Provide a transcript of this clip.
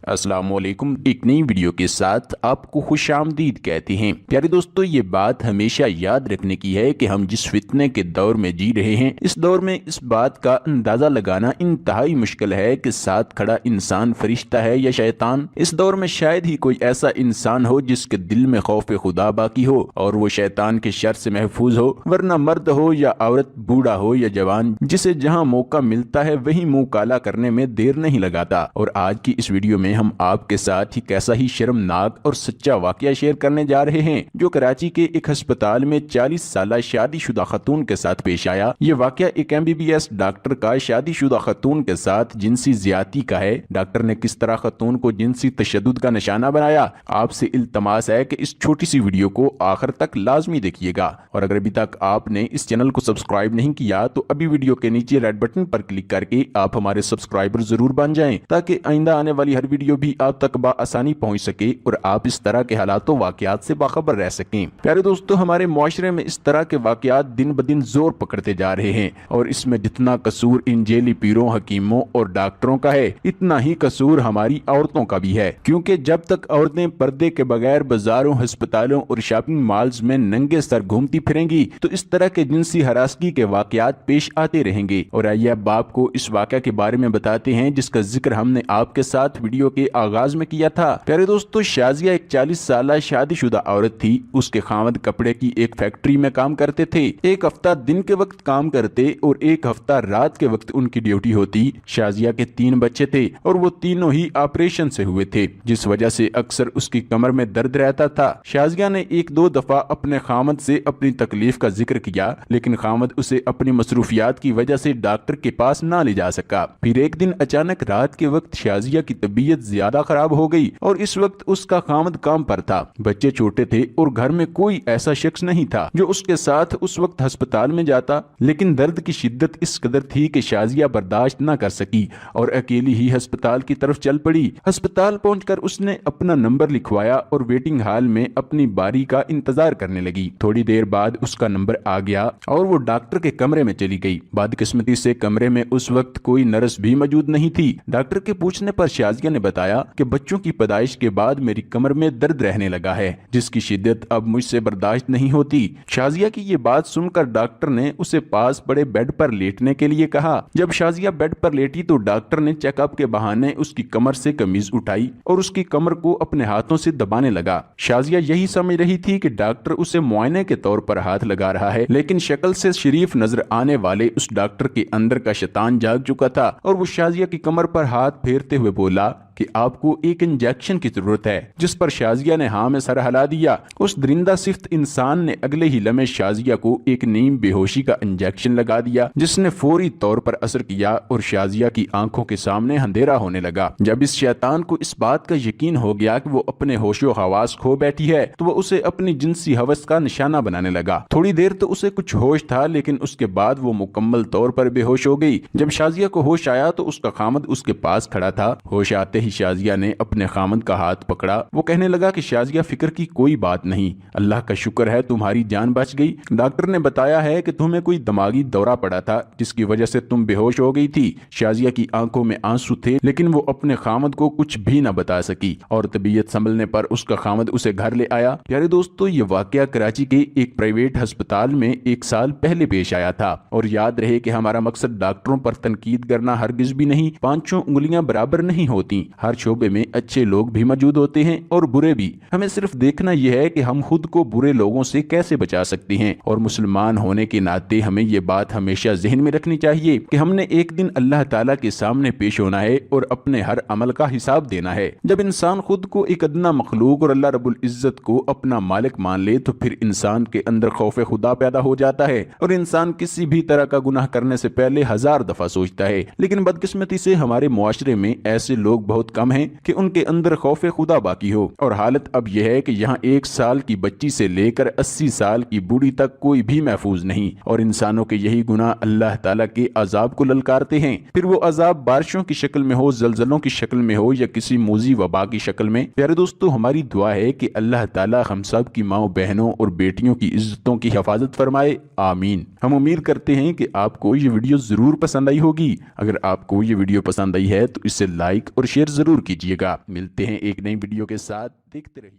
अस्सलाम वालेकुम। एक नई वीडियो के साथ आपको खुश आमदीद कहते हैं। प्यारे दोस्तों, ये बात हमेशा याद रखने की है कि हम जिस फितने के दौर में जी रहे हैं, इस दौर में इस बात का अंदाजा लगाना इंतहाई मुश्किल है कि साथ खड़ा इंसान फरिश्ता है या शैतान। इस दौर में शायद ही कोई ऐसा इंसान हो जिसके दिल में खौफ खुदा बाकी हो और वो शैतान के शर से महफूज हो, वरना मर्द हो या औरत, बूढ़ा हो या जवान, जिसे जहां मौका मिलता है वहीं मुंह काला करने में देर नहीं लगाता। और आज की इस वीडियो में हम आपके साथ ही कैसा ही शर्मनाक और सच्चा वाकया शेयर करने जा रहे हैं जो कराची के एक अस्पताल में 40 साल शादीशुदा खतून के साथ पेश आया। ये वाकया एक MBBS डॉक्टर का शादीशुदा खतून के साथ जिनसी ज्यादती का है। डॉक्टर ने किस तरह खतून को जिनसी तशद्दुद का निशाना बनाया। आपसे इल्तमास है कि इस छोटी सी वीडियो को आखिर तक लाजमी देखिएगा। और अगर अभी तक आपने इस चैनल को सब्सक्राइब नहीं किया तो अभी वीडियो के नीचे रेड बटन पर क्लिक करके आप हमारे सब्सक्राइबर जरूर बन जाएं, ताकि आइंदा आने वाली हर वीडियो भी आप तक आसानी पहुंच सके और आप इस तरह के हालातों वाकयात से बाखबर रह सकें। प्यारे दोस्तों, हमारे मुआशरे में इस तरह के वाकयात दिन ब दिन जोर पकड़ते जा रहे हैं और इसमें जितना कसूर इन जेली पीरों, हकीमों और डॉक्टरों का है, इतना ही कसूर हमारी औरतों का भी है। क्योंकि जब तक औरतें पर्दे के बगैर बाजारों, अस्पतालों और शॉपिंग मॉल्स में नंगे सर घूमती फिरेंगी तो इस तरह के जिनसी हरासगी के वाकयात पेश आते रहेंगे। और आइए अब आपको इस वाकया के बारे में बताते हैं जिसका जिक्र हमने आपके साथ वीडियो के आगाज में किया था। प्यारे दोस्तों, शाजिया एक 40 साल शादीशुदा औरत थी। उसके खामद कपड़े की एक फैक्ट्री में काम करते थे। एक हफ्ता दिन के वक्त काम करते और एक हफ्ता रात के वक्त उनकी ड्यूटी होती। शाजिया के 3 बच्चे थे और वो तीनों ही ऑपरेशन से हुए थे, जिस वजह से अक्सर उसकी कमर में दर्द रहता था। शाजिया ने 1-2 दफा अपने खामद से अपनी तकलीफ का जिक्र किया, लेकिन खामद उसे अपनी मसरूफियात की वजह से डॉक्टर के पास ना ले जा सका। फिर एक दिन अचानक रात के वक्त शाजिया की तबीयत ज्यादा खराब हो गई और इस वक्त उसका खामद काम पर था। बच्चे छोटे थे और घर में कोई ऐसा शख्स नहीं था जो उसके साथ उस वक्त अस्पताल में जाता। लेकिन दर्द की शिद्दत इस कदर थी कि शाजिया बर्दाश्त न कर सकी और अकेली ही अस्पताल की तरफ चल पड़ी। अस्पताल पहुंचकर उसने अपना नंबर लिखवाया और वेटिंग हॉल में अपनी बारी का इंतजार करने लगी। थोड़ी देर बाद उसका नंबर आ गया और वो डॉक्टर के कमरे में चली गई। बदकिस्मती से कमरे में उस वक्त कोई नर्स भी मौजूद नहीं थी। डॉक्टर के पूछने पर शाजिया ने बताया कि बच्चों की पैदाइश के बाद मेरी कमर में दर्द रहने लगा है, जिसकी शिद्दत अब मुझसे बर्दाश्त नहीं होती। शाजिया की ये बात सुनकर डॉक्टर ने उसे पास पड़े बेड पर लेटने के लिए कहा। जब शाजिया बेड पर लेटी तो डॉक्टर ने चेकअप के बहाने उसकी कमर से कमीज उठाई और उसकी कमर को अपने हाथों से दबाने लगा। शाजिया यही समझ रही थी कि डॉक्टर उसे मुआयने के तौर पर हाथ लगा रहा है, लेकिन शक्ल से शरीफ नजर आने वाले उस डॉक्टर के अंदर का शैतान जाग चुका था और वो शाजिया की कमर पर हाथ फेरते हुए बोला कि आपको एक इंजेक्शन की जरूरत है, जिस पर शाजिया ने हाँ में सर हिला दिया। उस दरिंदा सिफ्त इंसान ने अगले ही लम्हे शाजिया को एक नीम बेहोशी का इंजेक्शन लगा दिया, जिसने फौरी तौर पर असर किया और शाजिया की आंखों के सामने अंधेरा होने लगा। जब इस शैतान को इस बात का यकीन हो गया कि वो अपने होशो हवास खो बैठी है तो वो उसे अपनी जिनसी हवस का निशाना बनाने लगा। थोड़ी देर तो उसे कुछ होश था, लेकिन उसके बाद वो मुकम्मल तौर पर बेहोश हो गई। जब शाजिया को होश आया तो उसका खामद उसके पास खड़ा था। होश आते ही शाजिया ने अपने खामद का हाथ पकड़ा। वो कहने लगा कि शाजिया, फिक्र की कोई बात नहीं, अल्लाह का शुक्र है तुम्हारी जान बच गई। डॉक्टर ने बताया है कि तुम्हें कोई दिमागी दौरा पड़ा था जिसकी वजह से तुम बेहोश हो गई थी। शाजिया की आंखों में आंसू थे, लेकिन वो अपने खामद को कुछ भी न बता सकी और तबीयत संभलने पर उसका खामद उसे घर ले आया। प्यारे दोस्तों, ये वाकया कराची के एक प्राइवेट अस्पताल में 1 साल पहले पेश आया था। और याद रहे कि हमारा मकसद डॉक्टरों पर तनकीद करना हरगिज भी नहीं। 5 उंगलियां बराबर नहीं होती। हर शोबे में अच्छे लोग भी मौजूद होते हैं और बुरे भी। हमें सिर्फ देखना यह है कि हम खुद को बुरे लोगों से कैसे बचा सकते हैं। और मुसलमान होने के नाते हमें ये बात हमेशा जहन में रखनी चाहिए कि हमने एक दिन अल्लाह ताला के सामने पेश होना है और अपने हर अमल का हिसाब देना है। जब इंसान खुद को एक अदना मखलूक और अल्लाह रब्बुल इज्जत को अपना मालिक मान ले तो फिर इंसान के अंदर खौफ खुदा पैदा हो जाता है और इंसान किसी भी तरह का गुनाह करने से पहले 1000 दफा सोचता है। लेकिन बदकिस्मती से हमारे मुआशरे में ऐसे लोग बहुत कम हैं कि उनके अंदर खौफ खुदा बाकी हो। और हालत अब यह है कि यहाँ 1 साल की बच्ची से लेकर 80 साल की बूढ़ी तक कोई भी महफूज नहीं। और इंसानों के यही गुनाह अल्लाह ताला के अजाब को ललकारते हैं। फिर वो अजाब बारिशों की शक्ल में हो, जलजलों की शक्ल में हो या किसी मूजी वबा की शक्ल में। प्यारे दोस्तों, हमारी दुआ है कि अल्लाह ताला हम सब की माओ, बहनों और बेटियों की इज्जतों की हिफाजत फरमाए। आमीन। हम उम्मीद करते हैं कि आपको ये वीडियो जरूर पसंद आई होगी। अगर आपको ये वीडियो पसंद आई है तो इसे लाइक और शेयर जरूर कीजिएगा। मिलते हैं एक नई वीडियो के साथ, देखते रहिए।